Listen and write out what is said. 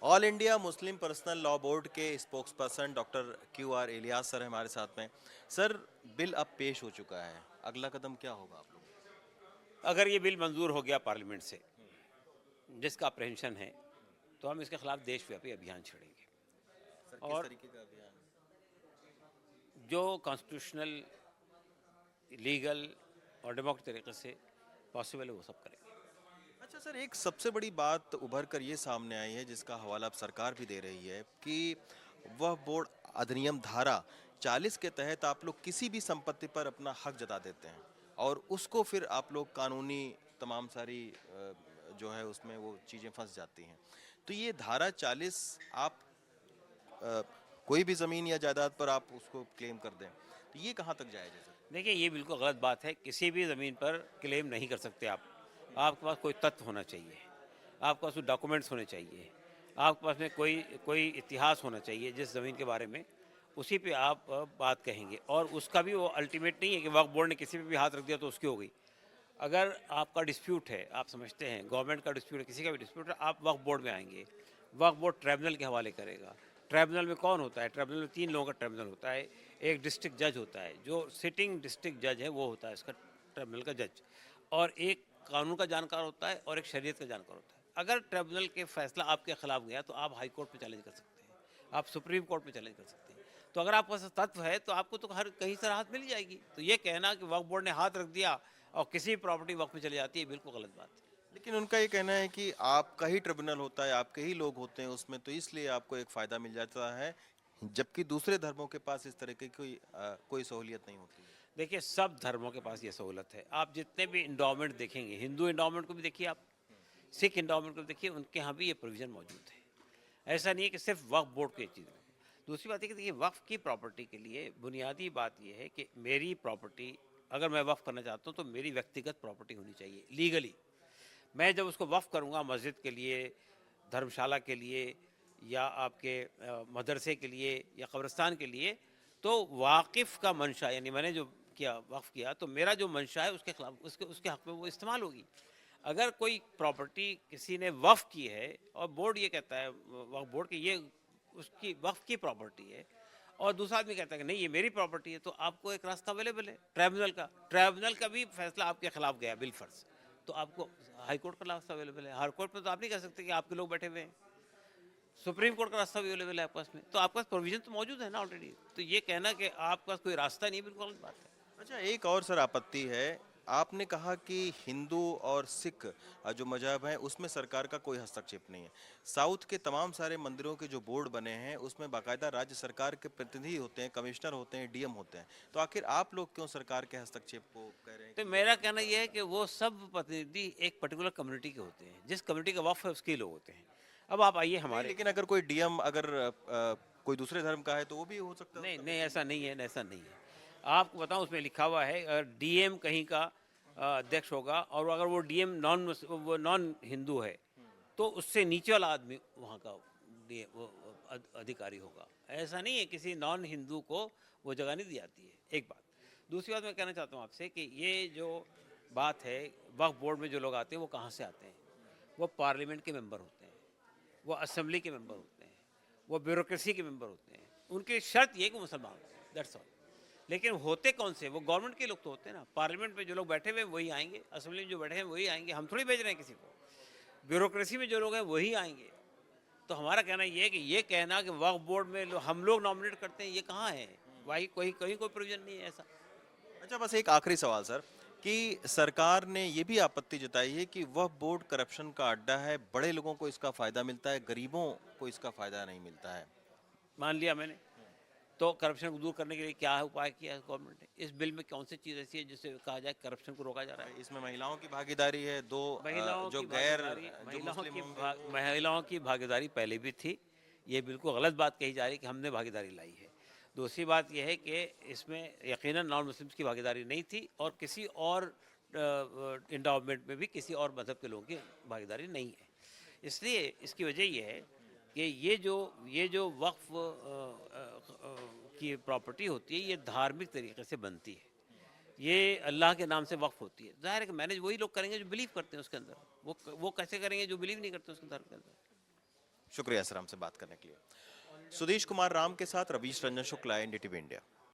All India Muslim personal law board के spokesperson doctor QR Ilyas sir हमारे साथ में। सर, बिल अब पेश हो चुका है, अगला कदम क्या होगा आप लोगों अगर ये बिल मंजूर हो गया पार्लियामेंट से, जिसका अप्रहेंशन है, तो हम इसके खिलाफ देशव्यापी अभियान छेड़ेंगे। का? सर, किस और तरीके का अभियान? जो कॉन्स्टिट्यूशनल, लीगल और डेमोक्रेटिक तरीके से पॉसिबल है वो सब करेंगे। अच्छा सर, एक सबसे बड़ी बात उभर कर ये सामने आई है जिसका हवाला अब सरकार भी दे रही है कि वह बोर्ड अधिनियम धारा 40 के तहत आप लोग किसी भी संपत्ति पर अपना हक जता देते हैं और उसको फिर आप लोग कानूनी तमाम सारी जो है उसमें वो चीज़ें फंस जाती हैं। तो ये धारा 40 आप अ, कोई भी ज़मीन या जायदाद पर आप उसको क्लेम कर दें, तो ये कहाँ तक जायज़ है सर? देखिए, ये बिल्कुल गलत बात है। किसी भी ज़मीन पर क्लेम नहीं कर सकते आप। आपके पास कोई तथ्य होना चाहिए, आपके पास कोई डॉक्यूमेंट्स होने चाहिए, आपके पास में कोई कोई इतिहास होना चाहिए जिस ज़मीन के बारे में, उसी पे आप बात कहेंगे। और उसका भी वो अल्टीमेट नहीं है कि वक्फ बोर्ड ने किसी पे भी हाथ रख दिया तो उसकी हो गई। अगर आपका डिस्प्यूट है, आप समझते हैं गवर्नमेंट का डिस्प्यूट है, किसी का भी डिस्प्यूट है, आप वक्फ बोर्ड में आएंगे। वक्फ बोर्ड ट्राइब्यूनल के हवाले करेगा। ट्राइब्यूनल में कौन होता है? ट्राइब्यूनल में 3 लोगों का ट्राइब्यूनल होता है। एक डिस्ट्रिक्ट जज होता है, जो सिटिंग डिस्ट्रिक्ट जज है वो होता है इसका ट्राइब्यूनल का जज। और एक कानून का जानकार होता है और एक शरीयत का जानकार होता है। अगर ट्राइब्यूनल के फैसला आपके खिलाफ गया तो आप हाई कोर्ट में चैलेंज कर सकते हैं, आप सुप्रीम कोर्ट में चैलेंज कर सकते हैं। तो अगर आपके पास तत्व है तो आपको तो हर कहीं से राहत मिल जाएगी। तो ये कहना कि वक्फ बोर्ड ने हाथ रख दिया और किसी भी प्रॉपर्टी वक्त में चली जाती है, बिल्कुल गलत बात है। लेकिन उनका ये कहना है कि आपका ही ट्रिब्यूनल होता है, आपके ही लोग होते हैं उसमें, तो इसलिए आपको एक फायदा मिल जाता है, जबकि दूसरे धर्मों के पास इस तरह की कोई सहूलियत नहीं होती है। देखिए, सब धर्मों के पास ये सहूलत है। आप जितने भी इंडोमेंट देखेंगे, हिंदू इंडोमेंट को भी देखिए आप, सिख इंडोमेंट को भी देखिए, उनके यहाँ भी ये प्रोविज़न मौजूद है। ऐसा नहीं है कि सिर्फ वक्फ बोर्ड की चीज़ है। दूसरी बात है कि देखिए, वक्फ की प्रॉपर्टी के लिए बुनियादी बात ये है कि मेरी प्रॉपर्टी अगर मैं वक्फ करना चाहता हूँ तो मेरी व्यक्तिगत प्रॉपर्टी होनी चाहिए लीगली। मैं जब उसको वक्फ करूँगा मस्जिद के लिए, धर्मशाला के लिए, या आपके मदरसे के लिए या कब्रिस्तान के लिए, तो वाकिफ़ का मंशा, यानी मैंने जो किया वक्फ किया, तो मेरा जो मंशा है उसके खिलाफ, उसके उसके हक़ में वो इस्तेमाल होगी। अगर कोई प्रॉपर्टी किसी ने वक्फ की है और बोर्ड ये कहता है, वक्फ बोर्ड कि ये उसकी वक्फ की प्रॉपर्टी है, और दूसरा आदमी कहता है कि नहीं ये मेरी प्रॉपर्टी है, तो आपको एक रास्ता अवेलेबल है ट्राइब्यूनल का भी फैसला आपके खिलाफ गया बिलफर्ज, तो आपको हाई कोर्ट का रास्ता अवेलेबल है। हाई कोर्ट में तो आप नहीं कह सकते कि आपके लोग बैठे हुए हैं। सुप्रीम कोर्ट का रास्ता भी अवेलेबल है आपके पास में, तो आपके पास प्रोविजन तो मौजूद है ना ऑलरेडी। तो ये कहना कि आपके पास कोई रास्ता नहीं है, बिल्कुल गलत बात है। अच्छा, एक और सर आपत्ति है। आपने कहा कि हिंदू और सिख जो मजहब है उसमें सरकार का कोई हस्तक्षेप नहीं है। साउथ के तमाम सारे मंदिरों के जो बोर्ड बने हैं उसमें बाकायदा राज्य सरकार के प्रतिनिधि होते हैं, कमिश्नर होते हैं, DM होते हैं। तो आखिर आप लोग क्यों सरकार के हस्तक्षेप को कह रहे हैं तो कि ये मेरा गलत कहना यह है कि वो सब प्रतिनिधि एक पर्टिकुलर कम्युनिटी के होते हैं, जिस कम्युनिटी का वक्फ है उसके ही लोग होते हैं। अब आप आइए नहीं, हमारे। लेकिन अगर कोई DM अगर कोई दूसरे धर्म का है तो वो भी हो सकता है नहीं उसका नहीं, ऐसा प्रतिनिधि। नहीं है, ऐसा नहीं है। आपको बताऊं, उसमें लिखा हुआ है अगर डीएम कहीं का अध्यक्ष होगा, और अगर वो डीएम वो नॉन हिंदू है, तो उससे नीचे वाला आदमी वहाँ का अधिकारी होगा। ऐसा नहीं है किसी नॉन हिंदू को वो जगह नहीं दी जाती है, एक बात। दूसरी बात मैं कहना चाहता हूँ आपसे कि ये जो बात है, वक्फ बोर्ड में जो लोग आते हैं वो कहाँ से आते हैं? वो पार्लियामेंट के मेंबर होते हैं, वो असेंबली के मेंबर होते हैं, वो ब्यूरोक्रेसी के मेंबर होते हैं। उनकी शर्त ये है कि मुसलमान होते हैं, दैट्स ऑल। लेकिन होते कौन से? वो गवर्नमेंट के लोग तो होते हैं ना। पार्लियामेंट में जो लोग बैठे हुए हैं वही आएंगे, असेंबली में जो बैठे हैं वही आएंगे, हम थोड़ी भेज रहे हैं किसी को। ब्यूरोक्रेसी में जो लोग हैं वही आएंगे। तो हमारा कहना ये है कि ये कहना कि वक्फ बोर्ड में हम लोग नॉमिनेट करते हैं, ये कहाँ है? भाई कोई कहीं कोई प्रोविजन नहीं है ऐसा। अच्छा, बस एक आखिरी सवाल सर कि सरकार ने ये भी आपत्ति जताई है कि वह बोर्ड करप्शन का अड्डा है, बड़े लोगों को इसका फायदा मिलता है, गरीबों को इसका फायदा नहीं मिलता है। मान लिया मैंने, तो करप्शन को दूर करने के लिए क्या उपाय किया है गवर्नमेंट ने? इस बिल में कौन सी चीज़ ऐसी है जिससे कहा जाए करप्शन को रोका जा रहा है? इसमें महिलाओं की भागीदारी है, दो महिलाओं जो की गैर भागीदारी, जो मुस्लिम होंगे वो। महिलाओं की भागीदारी पहले भी थी। ये बिल्कुल गलत बात कही जा रही कि हमने भागीदारी लाई है। दूसरी बात यह है कि इसमें यकीनन नॉन मुस्लिम्स की भागीदारी नहीं थी, और किसी और इंडोमेंट में भी किसी और मज़हब के लोगों की भागीदारी नहीं है। इसलिए इसकी वजह यह है कि ये जो वक्फ की प्रॉपर्टी होती है, ये धार्मिक तरीके से बनती है। ये अल्लाह के नाम से वक्फ होती है। ज़ाहिर है कि मैनेज वही लोग करेंगे जो बिलीव करते हैं उसके अंदर। वो कैसे करेंगे जो बिलीव नहीं करते उसके धर्म के अंदर? शुक्रिया सर हमसे बात करने के लिए। सुदेश कुमार राम के साथ रवीश रंजन शुक्ला, एनडीटीवी इंडिया।